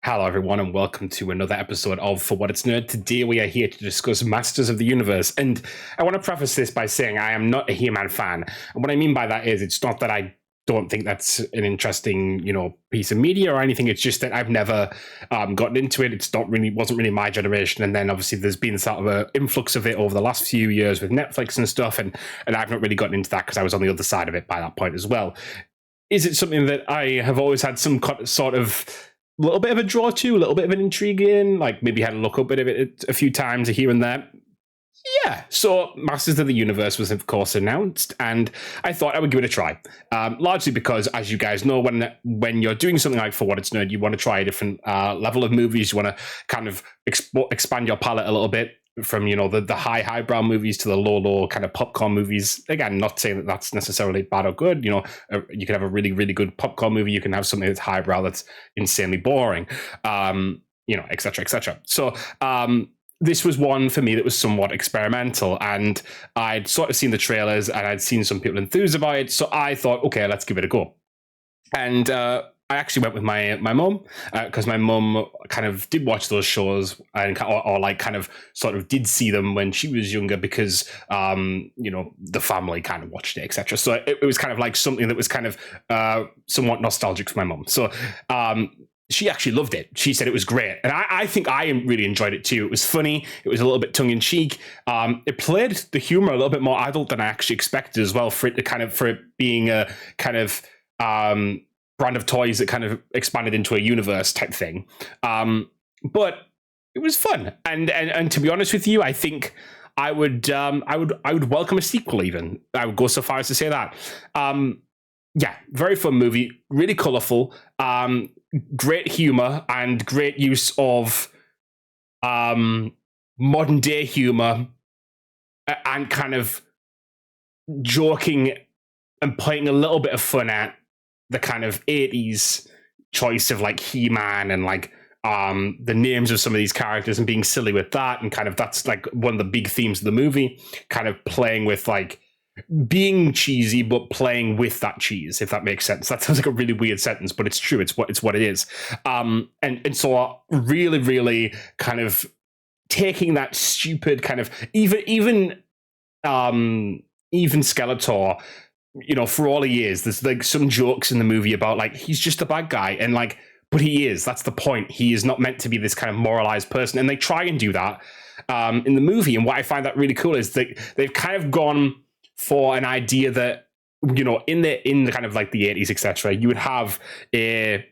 Hello, everyone, and welcome to another episode of For What It's Nerd. Today, we are here to discuss Masters of the Universe. And I want to preface this by saying I am not a He-Man fan. And what I mean by that is it's not that I don't think that's an interesting, piece of media or anything. It's just that I've never gotten into it. Wasn't really my generation. And then obviously there's been sort of an influx of it over the last few years with Netflix and stuff. And I've not really gotten into that because I was on the other side of it by that point as well. Is it something that I have always had some sort of little bit of a draw to, a little bit of an intrigue in, like maybe had a look up at it a few times here and there? Yeah, so Masters of the Universe was, of course, announced, and I thought I would give it a try. Largely because, as you guys know, when you're doing something like For What It's Nerd, you want to try a different level of movies. You want to kind of expand your palette a little bit from, the highbrow movies to the low kind of popcorn movies. Again, not saying that that's necessarily bad or good. You can have a really, really good popcorn movie. You can have something that's highbrow that's insanely boring, et cetera, et cetera. So, this was one for me that was somewhat experimental, and I'd sort of seen the trailers and I'd seen some people enthuse about it. So I thought, okay, let's give it a go. And I actually went with my mum because my mum kind of did watch those shows and or kind of sort of did see them when she was younger because the family kind of watched it, etc. So it was kind of like something that was kind of somewhat nostalgic for my mum. So she actually loved it. She said it was great. And I think I really enjoyed it too. It was funny. It was a little bit tongue-in-cheek. It played the humor a little bit more adult than I actually expected as well, for it being a kind of brand of toys that kind of expanded into a universe type thing. But it was fun. And to be honest with you, I think I would welcome a sequel even. I would go so far as to say that. Yeah, very fun movie, really colorful, great humor and great use of modern day humor and kind of joking and playing a little bit of fun at the kind of 80s choice of like He-Man and like the names of some of these characters and being silly with that, and kind of that's like one of the big themes of the movie, kind of playing with like being cheesy but playing with that cheese, if that makes sense. That sounds like a really weird sentence, but it's true. It's what it is. And so really, really kind of taking that stupid kind of even Skeletor, for all he is, there's like some jokes in the movie about like he's just a bad guy, and like, but he is. That's the point. He is not meant to be this kind of moralized person, and they try and do that in the movie. And what I find that really cool is that they've kind of gone for an idea that, in the kind of like the 80s, etc., you would have a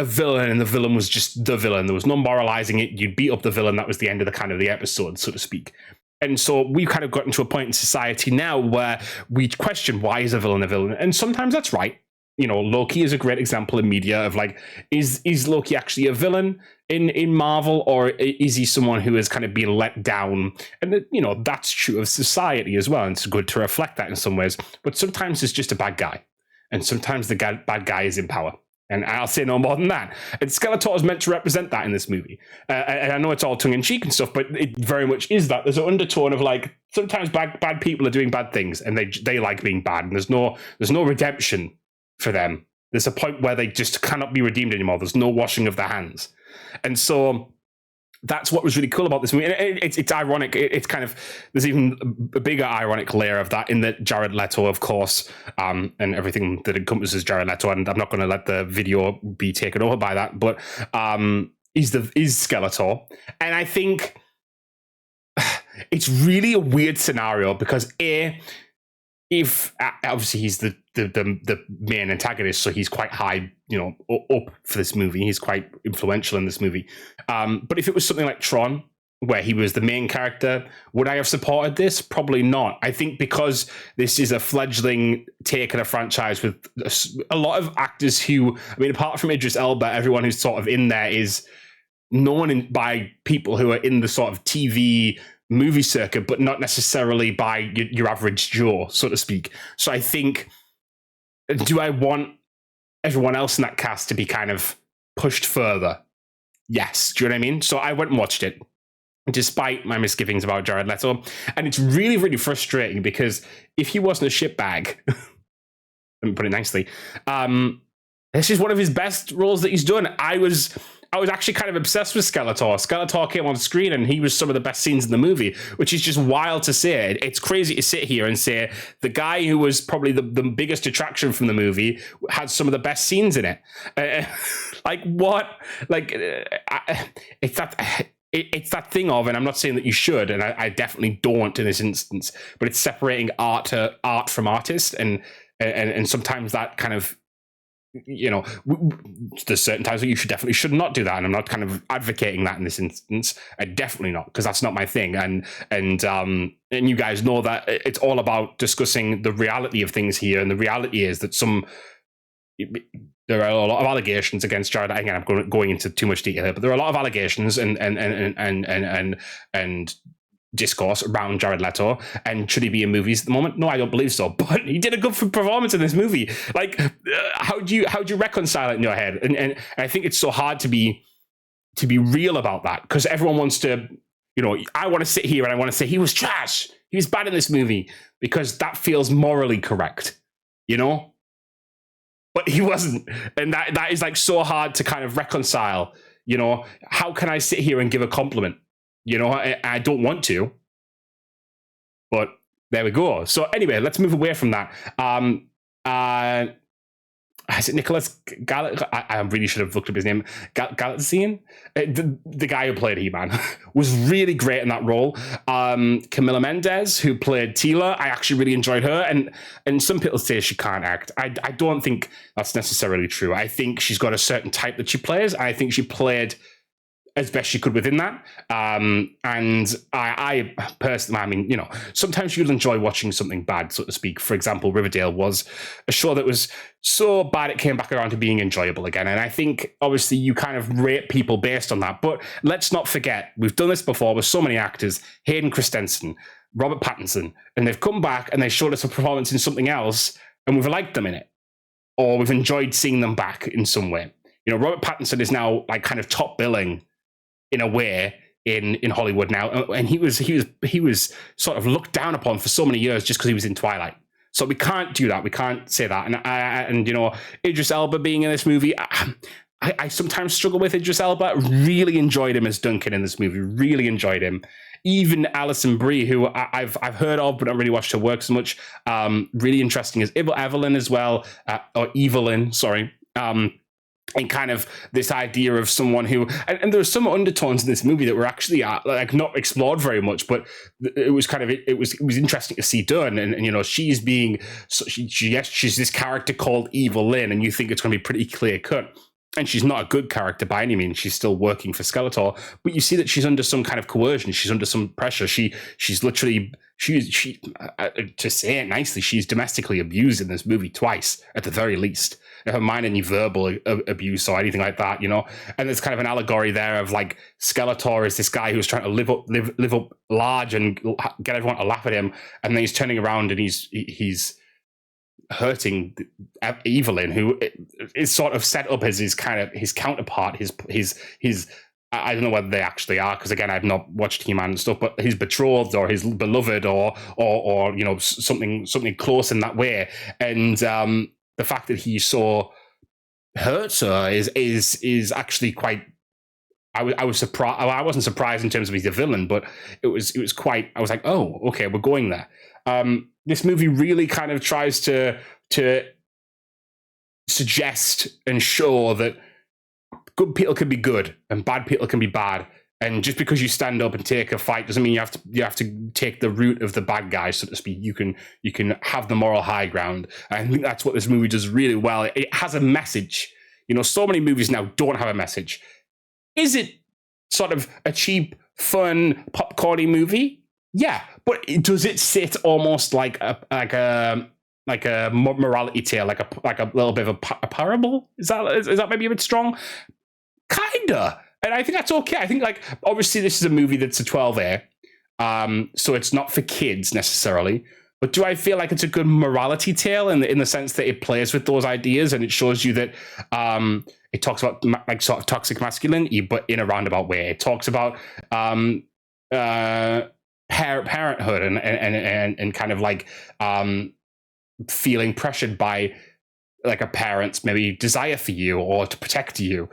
villain, and the villain was just the villain. There was no moralizing it. You'd beat up the villain. That was the end of the kind of the episode, so to speak. And so we've kind of gotten to a point in society now where we question, why is a villain a villain? And sometimes that's right. Loki is a great example in media of like, is Loki actually a villain in Marvel, or is he someone who has kind of been let down? And that's true of society as well, and it's good to reflect that in some ways. But sometimes it's just a bad guy, and sometimes the bad guy is in power. And I'll say no more than that. And Skeletor is meant to represent that in this movie. And I know it's all tongue-in-cheek and stuff, but it very much is that. There's an undertone of like, sometimes bad people are doing bad things, and they like being bad, and there's no redemption for them. There's a point where they just cannot be redeemed anymore. There's no washing of their hands. And so that's what was really cool about this movie. And it's ironic. It's kind of, there's even a bigger ironic layer of that in that Jared Leto, of course, and everything that encompasses Jared Leto, and I'm not going to let the video be taken over by that, but is Skeletor. And I think it's really a weird scenario because if obviously he's the main antagonist, so he's quite high, up for this movie. He's quite influential in this movie. But if it was something like Tron, where he was the main character, would I have supported this? Probably not. I think because this is a fledgling take on a franchise with a lot of actors who, apart from Idris Elba, everyone who's sort of in there is known by people who are in the sort of TV movie circuit, but not necessarily by your average Joe, so to speak. So I think, do I want everyone else in that cast to be kind of pushed further? Yes. Do you know what I mean? So I went and watched it, despite my misgivings about Jared Leto. And it's really, really frustrating because if he wasn't a shitbag, let me put it nicely, This is one of his best roles that he's done. I was actually kind of obsessed with Skeletor. Skeletor came on screen and he was some of the best scenes in the movie, which is just wild to say. It's crazy to sit here and say the guy who was probably the biggest attraction from the movie had some of the best scenes in it. Like what? Like it's that. It's that thing of, and I'm not saying that you should, and I definitely don't in this instance, but it's separating art from artist, and sometimes that kind of, you know, there's certain times that you should not do that, and I'm not kind of advocating that in this instance. I definitely not, because that's not my thing, and you guys know that it's all about discussing the reality of things here, and the reality is that there are a lot of allegations against Jared. Again, I'm going into too much detail here, but there are a lot of allegations and discourse around Jared Leto. And should he be in movies at the moment? No, I don't believe so. But he did a good performance in this movie. Like, how do you reconcile it in your head? And I think it's so hard to be real about that, because everyone wants to, you know, I want to sit here and I want to say he was trash, he was bad in this movie, because that feels morally correct, you know. But he wasn't, and that is like so hard to kind of reconcile. You know, how can I sit here and give a compliment? You know, I don't want to, but there we go. So anyway, let's move away from that. Is it Nicholas I really should have looked up his name. Galazian? The guy who played He-Man was really great in that role. Camila Mendes, who played Tila, I actually really enjoyed her. And some people say she can't act. I don't think that's necessarily true. I think she's got a certain type that she plays. I think she played as best she could within that. And I personally, I mean, you know, sometimes you'll enjoy watching something bad, so to speak. For example, Riverdale was a show that was so bad it came back around to being enjoyable again. And I think, obviously, you kind of rate people based on that. But let's not forget, we've done this before with so many actors, Hayden Christensen, Robert Pattinson, and they've come back and they showed us a performance in something else, and we've liked them in it. Or we've enjoyed seeing them back in some way. You know, Robert Pattinson is now like kind of top billing in a way in Hollywood now, and he was sort of looked down upon for so many years just because he was in Twilight. So we can't do that. We can't say that. And you know, Idris Elba being in this movie, I sometimes struggle with Idris Elba. Really enjoyed him as Duncan in this movie. Really enjoyed him. Even Alison Brie, who I've heard of but not really watched her work so much. Really interesting as Evelyn as well, or Evelyn. Sorry. And kind of this idea of someone who, and there were some undertones in this movie that were actually like not explored very much, but it was kind of it was interesting to see done. And you know, she's being she's this character called Evil Lynn, and you think it's going to be pretty clear cut. And she's not a good character by any means. She's still working for Skeletor, but you see that she's under some kind of coercion. She's under some pressure. She's literally to say it nicely, she's domestically abused in this movie twice at the very least. Never mind any verbal abuse or anything like that, you know. And there's kind of an allegory there of like Skeletor is this guy who's trying to live up large and get everyone to laugh at him, and then he's turning around and he's hurting Evelyn, who is sort of set up as his counterpart, his I don't know whether they actually are, because again, I've not watched He-Man and stuff, but his betrothed or his beloved or you know, something close in that way. And the fact that he so hurts her is actually quite. I was surprised. I wasn't surprised in terms of he's a villain, but it was quite. I was like, oh, okay, we're going there. This movie really kind of tries to suggest and show that good people can be good and bad people can be bad. And just because you stand up and take a fight doesn't mean you have to take the route of the bad guy, so to speak. You can have the moral high ground. I think that's what this movie does really well. It has a message. You know, so many movies now don't have a message. Is it sort of a cheap, fun, popcorny movie? Yeah, but does it sit almost like a morality tale, like a little bit of a parable? Is that maybe a bit strong? Kinda. And I think that's okay. I think, like, obviously this is a movie that's a 12A, so it's not for kids necessarily. But do I feel like it's a good morality tale in the sense that it plays with those ideas and it shows you that it talks about like sort of toxic masculinity, but in a roundabout way. It talks about parenthood and kind of like feeling pressured by like a parent's maybe desire for you or to protect you?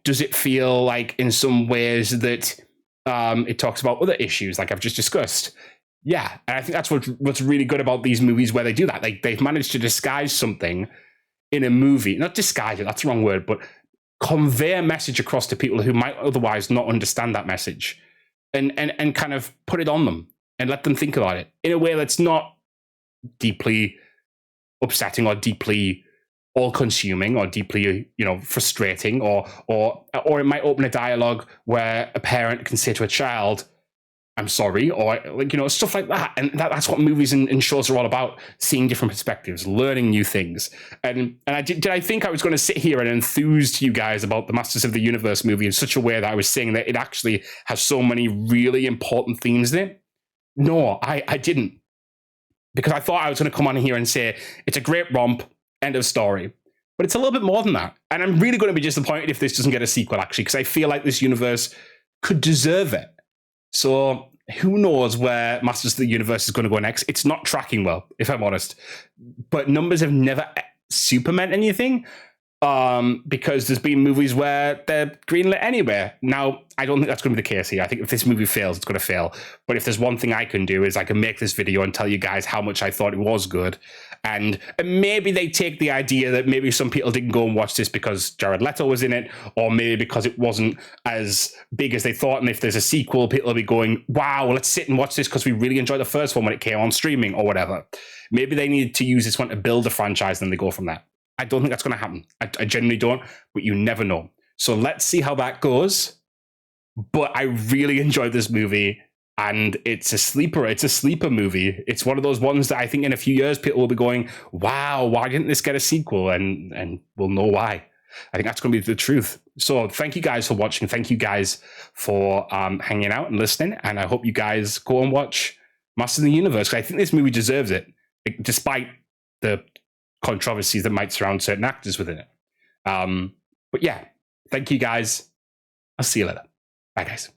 Does it feel like in some ways that it talks about other issues like I've just discussed? Yeah, and I think that's what's really good about these movies where they do that. They've managed to disguise something in a movie, not disguise it, that's the wrong word, but convey a message across to people who might otherwise not understand that message, and kind of put it on them and let them think about it in a way that's not deeply upsetting or deeply all-consuming or deeply, frustrating, or it might open a dialogue where a parent can say to a child, I'm sorry, or stuff like that. And that's what movies and shows are all about: seeing different perspectives, learning new things. And I think I was going to sit here and enthuse to you guys about the Masters of the Universe movie in such a way that I was saying that it actually has so many really important themes in it? No, I didn't, because I thought I was going to come on here and say it's a great romp, end of story. But it's a little bit more than that. And I'm really going to be disappointed if this doesn't get a sequel, actually, because I feel like this universe could deserve it. So who knows where Masters of the Universe is going to go next? It's not tracking well, if I'm honest. But numbers have never super meant anything, because there's been movies where they're greenlit anyway. Now, I don't think that's going to be the case here. I think if this movie fails, it's going to fail. But if there's one thing I can do is I can make this video and tell you guys how much I thought it was good. And maybe they take the idea that maybe some people didn't go and watch this because Jared Leto was in it, or maybe because it wasn't as big as they thought. And if there's a sequel, people will be going, wow, let's sit and watch this because we really enjoyed the first one when it came on streaming or whatever. Maybe they need to use this one to build a franchise and then they go from there. I don't think that's going to happen. I genuinely don't, but you never know. So let's see how that goes. But I really enjoyed this movie. And it's a sleeper. It's a sleeper movie. It's one of those ones that I think in a few years people will be going, wow, why didn't this get a sequel? And we'll know why. I think that's going to be the truth. So thank you guys for watching. Thank you guys for hanging out and listening. And I hope you guys go and watch Masters of the Universe. I think this movie deserves it, despite the controversies that might surround certain actors within it. But yeah, thank you guys. I'll see you later. Bye, guys.